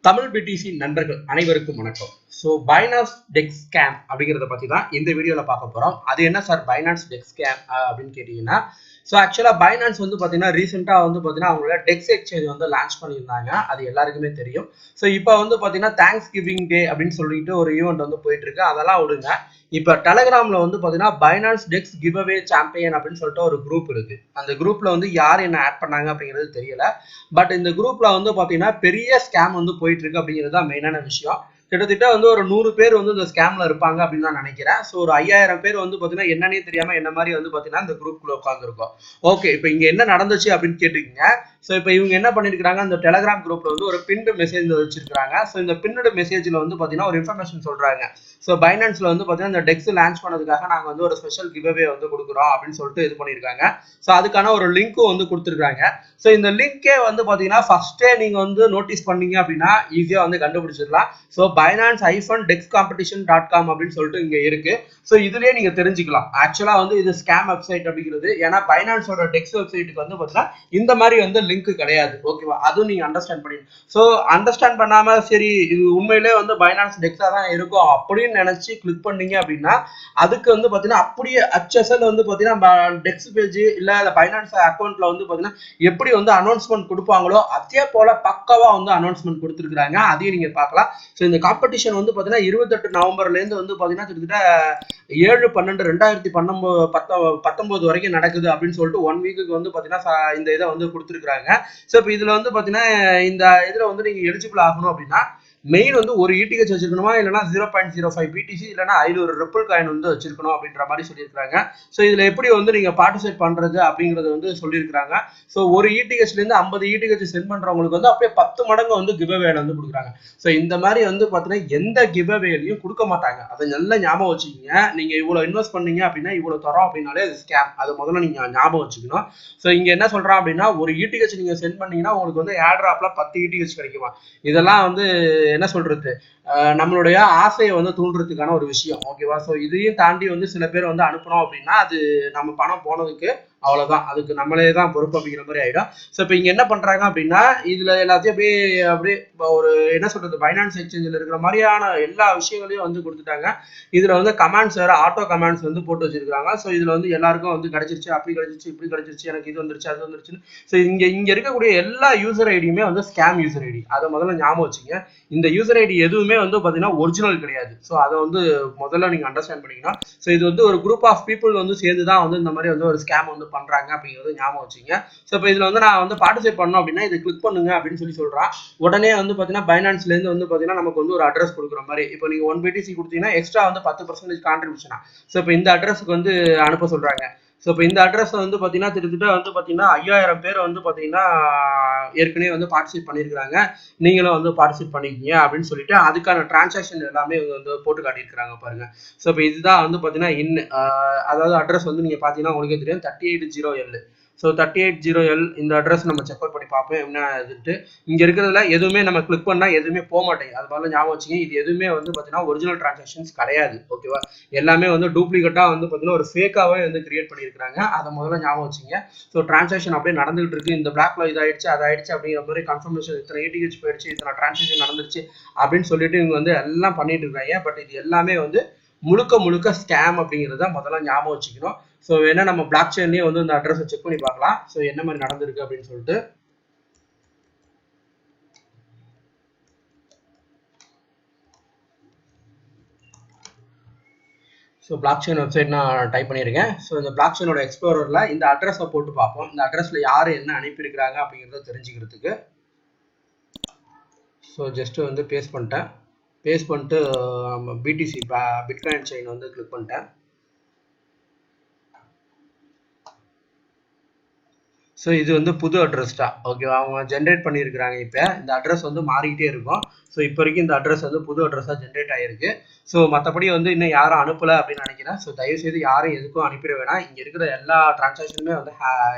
Tamil BDC நண்பர்கள் அனைவருக்கும் வணக்கம். ஸோ பைனான்ஸ் டெக்ஸ் ஸ்கேம் அப்படிங்கிறத பற்றி தான் இந்த வீடியோவில் பார்க்க போகிறோம். அது என்ன சார் பைனான்ஸ் டெக்ஸ் ஸ்கேம் அப்படின்னு கேட்டிங்கன்னா, ஸோ ஆக்சுவலாக பைனான்ஸ் வந்து பார்த்தீங்கன்னா ரீசெண்டாக வந்து பார்த்தீங்கன்னா அவங்களோட டெக்ஸ் எக்ஸ்சேஞ்ச் வந்து லான்ச் பண்ணியிருந்தாங்க. அது எல்லாருக்குமே தெரியும். ஸோ இப்போ வந்து பார்த்தீங்கன்னா தேங்க்ஸ் கிவிங் டே அப்படின்னு சொல்லிட்டு ஒரு ஈவெண்ட் வந்து போயிட்டு இருக்கு. அதெல்லாம் விடுங்க. இப்போ டெலகிராமில் வந்து பார்த்தீங்கன்னா பைனான்ஸ் டெக்ஸ் கிவ்அவே சாம்பியன் அப்படின்னு சொல்லிட்டு ஒரு குரூப் இருக்கு. அந்த குரூப்ல வந்து யார் என்ன ஆட் பண்ணாங்க அப்படிங்கிறது தெரியல. பட் இந்த குரூப்ல வந்து பார்த்தீங்கன்னா பெரிய ஸ்கேம் வந்து போயிட்டு இருக்கு அப்படிங்கிறது தான் மெயினான விஷயம். கிட்டத்தட்ட வந்து ஒரு 100 பேர் வந்து இந்த ஸ்கேம்ல இருப்பாங்க அப்படின்னு நான் நினைக்கிறேன். ஸோ ஒரு 5000 பேர் வந்து பார்த்தீங்கன்னா என்னன்னே தெரியாம என்ன மாதிரி வந்து பார்த்தீங்கன்னா இந்த குரூப்குள்ள உட்காந்துருக்கோம். ஓகே, இப்போ இங்க என்ன நடந்துச்சு அப்படின்னு கேட்டுக்கீங்க. ஸோ இப்போ இவங்க என்ன பண்ணிருக்காங்க, அந்த டெலகிராம் குரூப்ல வந்து ஒரு பின்டு மெசேஜ் வச்சிருக்காங்க. ஸோ இந்த பின்னோட மெசேஜ்ல வந்து பார்த்தீங்கன்னா ஒரு இன்ஃபர்மேஷன் சொல்றாங்க. ஸோ பைனான்ஸ்ல வந்து பார்த்தீங்கன்னா இந்த டெக்ஸ் லான்ச் பண்ணதுக்காக நாங்கள் வந்து ஒரு ஸ்பெஷல் கிவ்அவே வந்து கொடுக்குறோம் அப்படின்னு சொல்லிட்டு இது பண்ணியிருக்காங்க. ஸோ அதுக்கான ஒரு லிங்க்கும் வந்து கொடுத்துருக்காங்க. ஸோ இந்த லிங்கே வந்து பார்த்தீங்கன்னா ஃபர்ஸ்டே நீங்க வந்து நோட்டீஸ் பண்ணீங்க அப்படின்னா ஈஸியா வந்து கண்டுபிடிச்சிடலாம். ஸோ binance-dexcompetition.com அப்படின்னு சொல்லிட்டு இங்க இருக்கு. ஸோ இதுலயே நீங்க தெரிஞ்சுக்கலாம் ஆக்சுவலா வந்து இது ஸ்கேம் வெப்சைட் அப்படிங்கிறது. ஏன்னா பைனான்ஸோட டெக்ஸ் வெப்சைட்டுக்கு வந்து பார்த்தீங்கன்னா இந்த மாதிரி வந்து லிங்க் கிடையாது. ஓகேவா, அதுவும் நீங்க அண்டர்ஸ்டாண்ட் பண்ணி. ஸோ அண்டர்ஸ்டாண்ட் பண்ணாம சரி இது உண்மையிலே வந்து பைனான்ஸ் டெக்ஸா தான் இருக்கும் அப்படின்னு நினைச்சு கிளிக் பண்ணீங்க அப்படின்னா அதுக்கு வந்து பார்த்தீங்கன்னா அப்படியே HSL வந்து பார்த்தீங்கன்னா டெக்ஸ் பேஜ் இல்ல பைனான்ஸ் அக்கௌண்ட்ல வந்து பார்த்தீங்கன்னா எப்படி வந்து அனௌன்ஸ்மெண்ட் கொடுப்பாங்களோ அதே போல பக்கவா வந்து அனௌன்ஸ்மெண்ட் கொடுத்துருக்காங்க. அதையும் நீங்க பார்க்கலாம். ஸோ இந்த காம்படிஷன் வந்து பார்த்தீங்கன்னா 28 நவம்பர்ல இருந்து வந்து பார்த்தீங்கன்னா கிட்டத்தட்ட 7/12/2019 வரைக்கும் நடக்குது அப்படின்னு சொல்லிட்டு 1 வீக்குக்கு வந்து பார்த்தீங்கன்னா இந்த இதை வந்து கொடுத்துருக்காங்க. ஸோ இப்போ இதுல வந்து பார்த்தீங்கன்னா இந்த இதுல வந்து நீங்க எலிஜிபிள் ஆகணும் அப்படின்னா மெயின் வந்து ஒரு ETH வச்சிருக்கணுமா இல்லைன்னா 0.05 BTC இல்லைன்னா 500 ரிப்பிள் காயின் வந்து வச்சிருக்கணும் அப்படின்ற மாதிரி சொல்லியிருக்காங்க. ஸோ இதுல எப்படி வந்து நீங்க பார்ட்டிசிபேட் பண்றது அப்படிங்கறது வந்து சொல்லியிருக்காங்க. ஸோ ஒரு ETHல இருந்து 50 ETH சென்ட் பண்றவங்களுக்கு வந்து அப்படியே 10 மடங்கு வந்து கிவ்அவே வந்து கொடுக்குறாங்க. ஸோ இந்த மாதிரி வந்து பாத்தீங்கன்னா எந்த கிவ்அவேலையும் கொடுக்க மாட்டாங்க. அதை நல்லா ஞாபகம் வச்சுக்கோங்க. நீங்க இவ்வளவு இன்வெஸ்ட் பண்ணீங்க அப்படின்னா இவ்வளவு தரோம் அப்படின்னாலே அது ஸ்கேம். அது முதல்ல நீங்க ஞாபகம் வச்சுக்கணும். ஸோ இங்க என்ன சொல்றான் அப்படின்னா ஒரு ETH நீங்க சென்ட் பண்ணீங்கன்னா உங்களுக்கு வந்து ஏர்ட்ராப்ல 10 ETH கிடைக்குமா. இதெல்லாம் வந்து என்ன சொல்றது, நம்மளுடைய ஆசையை வந்து தூண்டுறதுக்கான ஒரு விஷயம். ஓகேவா. ஸோ இதையும் தாண்டி வந்து சில பேர் வந்து அனுப்புறோம் அப்படின்னா அது நம்ம பணம் போனதுக்கு அவ்வளவுதான், அதுக்கு நம்மளே தான் பொறுப்பு அப்படிங்கிற மாதிரி ஆயிடும். ஸோ இப்போ இங்க என்ன பண்றாங்க அப்படின்னா இதுல எல்லாத்தையும் அப்படியே ஒரு என்ன சொல்றது பைனான்ஸ் எக்ஸ்சேஞ்சில் இருக்கிற மாதிரியான எல்லா விஷயங்களையும் வந்து கொடுத்துட்டாங்க. இதுல வந்து கமாண்ட்ஸ் வேற ஆட்டோ கமாண்ட்ஸ் வந்து போட்டு வச்சிருக்காங்க. ஸோ இதுல வந்து எல்லாருக்கும் வந்து கிடைச்சிருச்சு, அப்படி கிடைச்சிருச்சு, இப்படி கிடைச்சிருச்சு, எனக்கு இது வந்துருச்சு அது வந்துருச்சுன்னு. ஸோ இங்க இருக்கக்கூடிய எல்லா யூசர் ஐடியுமே வந்து ஸ்கேம் யூசர் ஐடி. அதை முதல்ல ஞாபகம் வச்சுங்க. இந்த யூசர் ஐடி எதுவுமே வந்து பாத்தீங்கன்னா ஒரிஜினல் கிடையாது. ஸோ அதை வந்து முதல்ல நீங்க அண்டர்ஸ்டாண்ட் பண்ணிக்கணும். ஸோ இது வந்து ஒரு குரூப் ஆஃப் பீப்புள் வந்து சேர்ந்து தான் வந்து இந்த மாதிரி வந்து ஒரு ஸ்கேம் வந்து பண்றாங்க அப்படிங்கிறது ஞாபகம் வச்சுங்க. ஸோ இப்போ இதுல வந்து நான் வந்து பார்ட்டிசிபேட் பண்ணணும் அப்படின்னா இதை கிளிக் பண்ணுங்க அப்படின்னு சொல்றான். உடனே வந்து பாத்தீங்கன்னா பைனான்ஸ்ல இருந்து வந்து பாத்தீங்கன்னா நமக்கு வந்து ஒரு அட்ரஸ் கொடுக்குற மாதிரி. இப்போ நீங்க 1 BTC கொடுத்தீங்கன்னா எக்ஸ்ட்ரா வந்து 10% கான்ட்ரிபியூஷனா. ஸோ இப்போ இந்த அட்ரஸ்க்கு வந்து அனுப்ப சொல்றாங்க. ஸோ இப்போ இந்த அட்ரஸ் வந்து பார்த்தீங்கன்னா கிட்டத்தட்ட வந்து பார்த்தீங்கன்னா 5000 பேர் வந்து பார்த்தீங்கன்னா ஏற்கனவே வந்து பார்ட்டிசிபேட் பண்ணியிருக்காங்க. நீங்களும் வந்து பார்ட்டிசிபேட் பண்ணிக்கிங்க அப்படின்னு சொல்லிட்டு அதுக்கான டிரான்சாக்ஷன் எல்லாமே வந்து போட்டு காட்டியிருக்காங்க பாருங்க. ஸோ இப்போ இதுதான் வந்து பார்த்தீங்கன்னா அதாவது அட்ரஸ் வந்து நீங்க பார்த்தீங்கன்னா உங்களுக்கே தெரியும் 38 ஸோ 38 இந்த அட்ரஸ் நம்ம செக் அவுட் பண்ணி பார்ப்போம் என்ன இதுன்ட்டு. இங்க இருக்கிறதுல எதுவுமே நம்ம கிளிக் பண்ணா எதுவுமே போக மாட்டேங்குது. அது மாதிரி ஞாபகம் வச்சுங்க. இது எதுவுமே வந்து பார்த்தீங்கன்னா ஒரிஜினல் டிரான்சாக்ஷன்ஸ் கிடையாது. ஓகேவா, எல்லாமே வந்து டூப்ளிகேட்டா வந்து பார்த்தீங்கன்னா ஒரு ஃபேக்காவே வந்து கிரியேட் பண்ணியிருக்காங்க. அதை முதல்ல ஞாபகம் வச்சுங்க. ஸோ டிரான்சாக்ஷன் அப்படியே நடந்துகிட்டு இருக்கு. இந்த பிளாக்ல இதாயிடுச்சு அது ஆயிடுச்சு அப்படிங்கிற மாதிரி கன்ஃபர்மேஷன் இத்தனை ETH போயிடுச்சு, இத்தனை டிரான்சாக்ஷன் நடந்துருச்சு அப்படின்னு சொல்லிட்டு இவங்க வந்து எல்லாம் பண்ணிட்டு இருக்காங்க. பட் இது எல்லாமே வந்து முழுக்க ஸ்கேம் அப்படிங்கிறத முதல்ல ஞாபகம் வச்சுக்கணும். ஸோ வேணா நம்ம பிளாக் செயின்லயே வந்து இந்த அட்ரஸை செக் பண்ணி பார்க்கலாம். ஸோ என்ன மாதிரி நடந்திருக்கு அப்படின்னு சொல்லிட்டு. ஸோ பிளாக் செயின் வெப்சைட் நான் டைப் பண்ணியிருக்கேன். ஸோ இந்த பிளாக் செயினோட எக்ஸ்ப்ளோரர்ல இந்த அட்ரஸை போட்டு பார்ப்போம். இந்த அட்ரஸ்ல யாரு என்ன அனுப்பியிருக்கிறாங்க அப்படிங்கிறத தெரிஞ்சுக்கிறதுக்கு. ஸோ ஜஸ்ட் வந்து பேஸ்ட் பண்ணிட்டு BTC பிட்காயின் செயின் வந்து கிளிக் பண்ணிட்டேன். ஸோ இது வந்து புது அட்ரஸ் தான். ஓகேவா, அவங்க ஜென்ரேட் பண்ணியிருக்கிறாங்க. இப்போ இந்த அட்ரஸ் வந்து மாறிக்கிட்டே இருக்கும். ஸோ இப்போ வரைக்கும் இந்த அட்ரஸ் வந்து புது அட்ரஸாக ஜென்ரேட் ஆகிருக்கு. ஸோ மற்றபடி வந்து இன்னும் யாரும் அனுப்பலை அப்படின்னு நினைக்கிறேன். ஸோ தயவுசெய்து யாரும் எதுக்கும் அனுப்பிட வேணாம். இங்கே இருக்கிற எல்லா டிரான்சாக்ஷனுமே வந்து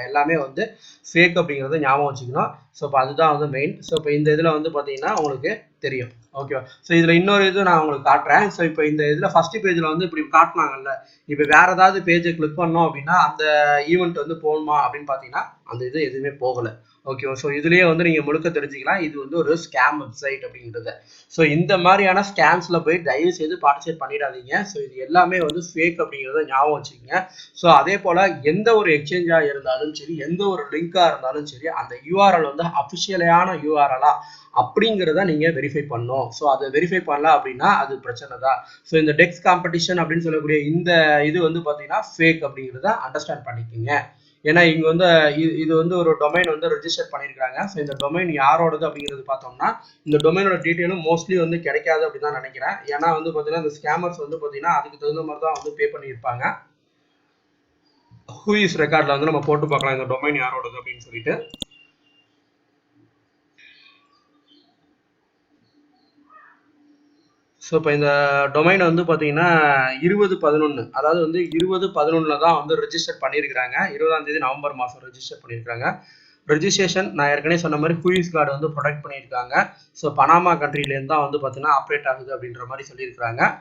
எல்லாமே வந்து ஃபேக் அப்படிங்கிறத ஞாபகம் வச்சுக்கணும். ஸோ இப்போ அதுதான் வந்து மெயின். ஸோ இப்போ இந்த இதில் வந்து பார்த்தீங்கன்னா உங்களுக்கு தெரியும். ஓகேவா, ஸோ இதில் இன்னொரு இது நான் உங்களுக்கு காட்டுறேன். ஸோ இப்போ இந்த இதில் ஃபர்ஸ்ட் பேஜில் வந்து இப்படி காட்டினாங்கல்ல, இப்போ வேற ஏதாவது பேஜை கிளிக் பண்ணோம் அப்படின்னா அந்த ஈவெண்ட் வந்து போகணுமா அப்படின்னு பார்த்தீங்கன்னா அந்த இது எதுவுமே போகலை. ஓகே. ஸோ இதுலயே வந்து நீங்க முழுக்க தெரிஞ்சுக்கலாம் இது வந்து ஒரு ஸ்கேம் வெப்சைட் அப்படிங்கிறது. ஸோ இந்த மாதிரியான ஸ்கேம்ஸ்ல போய் தயவு செய்து பார்ட்டிசிபேட் பண்ணிடாதீங்க. ஸோ இது எல்லாமே வந்து ஃபேக் அப்படிங்கிறத ஞாபகம் வச்சுக்கோங்க. ஸோ அதே போல எந்த ஒரு எக்ஸ்சேஞ்சா இருந்தாலும் சரி, எந்த ஒரு லிங்கா இருந்தாலும் சரி, அந்த யூஆர்எல் வந்து அஃபிஷியலான யூஆர்எலா அப்படிங்கிறத நீங்க வெரிஃபை பண்ணணும். ஸோ அதை வெரிஃபை பண்ணல அப்படின்னா அது பிரச்சனை தான். ஸோ இந்த டெக்ஸ் காம்படிஷன் அப்படின்னு சொல்லக்கூடிய இந்த இது வந்து பார்த்தீங்கன்னா ஃபேக் அப்படிங்கிறத அண்டர்ஸ்டாண்ட் பண்ணிக்கோங்க. ஏன்னா இங்க வந்து இது வந்து ஒரு டொமைன் வந்து ரெஜிஸ்டர் பண்ணியிருக்காங்க. ஸோ இந்த டொமைன் யாரோடது அப்படிங்கிறது பார்த்தோம்னா இந்த டொமைனோட டீட்டெயிலும் மோஸ்ட்லி வந்து கிடைக்காது அப்படின்னு தான் நினைக்கிறேன். ஏன்னா வந்து பார்த்தீங்கன்னா இந்த ஸ்கேமர்ஸ் வந்து பார்த்தீங்கன்னா அதுக்கு தகுந்த மாதிரி தான் வந்து பே பண்ணியிருப்பாங்க. ஹூ இஸ் ரெக்கார்ட்ல வந்து நம்ம போட்டு பார்க்கலாம் இந்த டொமைன் யாரோடது அப்படின்னு சொல்லிட்டு. ஸோ இப்போ இந்த டொமைனை வந்து பார்த்தீங்கன்னா 2011 அதாவது வந்து 2011 தான் வந்து ரெஜிஸ்டர் பண்ணியிருக்கிறாங்க. 20ஆம் தேதி நவம்பர் மாதம் ரெஜிஸ்டர் பண்ணியிருக்காங்க. ரெஜிஸ்ட்ரேஷன் நான் ஏற்கனவே சொன்ன மாதிரி ஹூயிஸ் கார்டு வந்து ப்ரொடெக்ட் பண்ணியிருக்காங்க. ஸோ பனாமா கண்ட்ரிலேருந்து தான் வந்து பார்த்தீங்கன்னா ஆப்ரேட் ஆகுது அப்படின்ற மாதிரி சொல்லியிருக்கிறாங்க.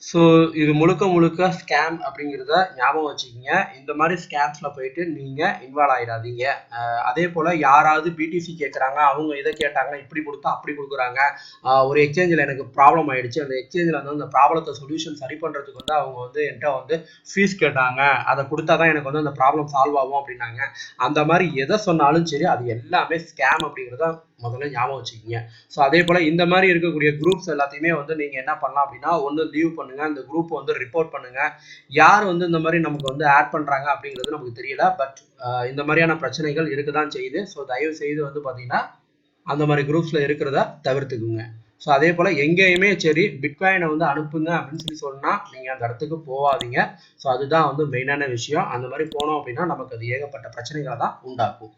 ஸோ இது முழுக்க ஸ்கேம் அப்படிங்கிறத ஞாபகம் வச்சுக்கோங்க. இந்த மாதிரி ஸ்கேம்ஸ்ல போயிட்டு நீங்க இன்வால்வ் ஆயிடாதீங்க. அதே போல யாராவது பிடிசி கேட்குறாங்க, அவங்க இதை கேட்டாங்கன்னா இப்படி கொடுத்தா அப்படி கொடுக்குறாங்க. ஒரு எக்ஸ்சேஞ்சில் எனக்கு ப்ராப்ளம் ஆயிடுச்சு, அந்த எக்ஸ்சேஞ்சில் வந்து அந்த ப்ராப்ளத்தை சொல்யூஷன் சரி பண்றதுக்கு வந்து அவங்க வந்து என்கிட்ட வந்து ஃபீஸ் கேட்டாங்க, அதை கொடுத்தாதான் எனக்கு வந்து அந்த ப்ராப்ளம் சால்வ் ஆகும் அப்படின்னாங்க. அந்த மாதிரி எதை சொன்னாலும் சரி அது எல்லாமே ஸ்கேம் அப்படிங்கிறத முதல்ல ஞாபகம் வச்சுக்கோங்க. ஸோ அதே போல இந்த மாதிரி இருக்கக்கூடிய குரூப்ஸ் எல்லாத்தையுமே வந்து நீங்க என்ன பண்ணலாம் அப்படின்னா ஒன்று லீவ் பண்ணுங்க, இந்த குரூப் வந்து ரிப்போர்ட் பண்ணுங்க. யார் வந்து இந்த மாதிரி நமக்கு வந்து ஆட் பண்றாங்க அப்படிங்கிறது நமக்கு தெரியல. பட் இந்த மாதிரியான பிரச்சனைகள் இருக்குதான் செய்யுது. ஸோ தயவு செய்து வந்து பாத்தீங்கன்னா அந்த மாதிரி குரூப்ஸ்ல இருக்கிறத தவிர்த்துக்குங்க. ஸோ அதே போல எங்கேயுமே சரி பிட்காயினை வந்து அனுப்புங்க அப்படின்னு சொல்லி சொன்னா நீங்க அந்த இடத்துக்கு போகாதீங்க. ஸோ அதுதான் வந்து மெயினான விஷயம். அந்த மாதிரி போனோம் அப்படின்னா நமக்கு அது ஏகப்பட்ட பிரச்சனைகளை தான் உண்டாக்கும்.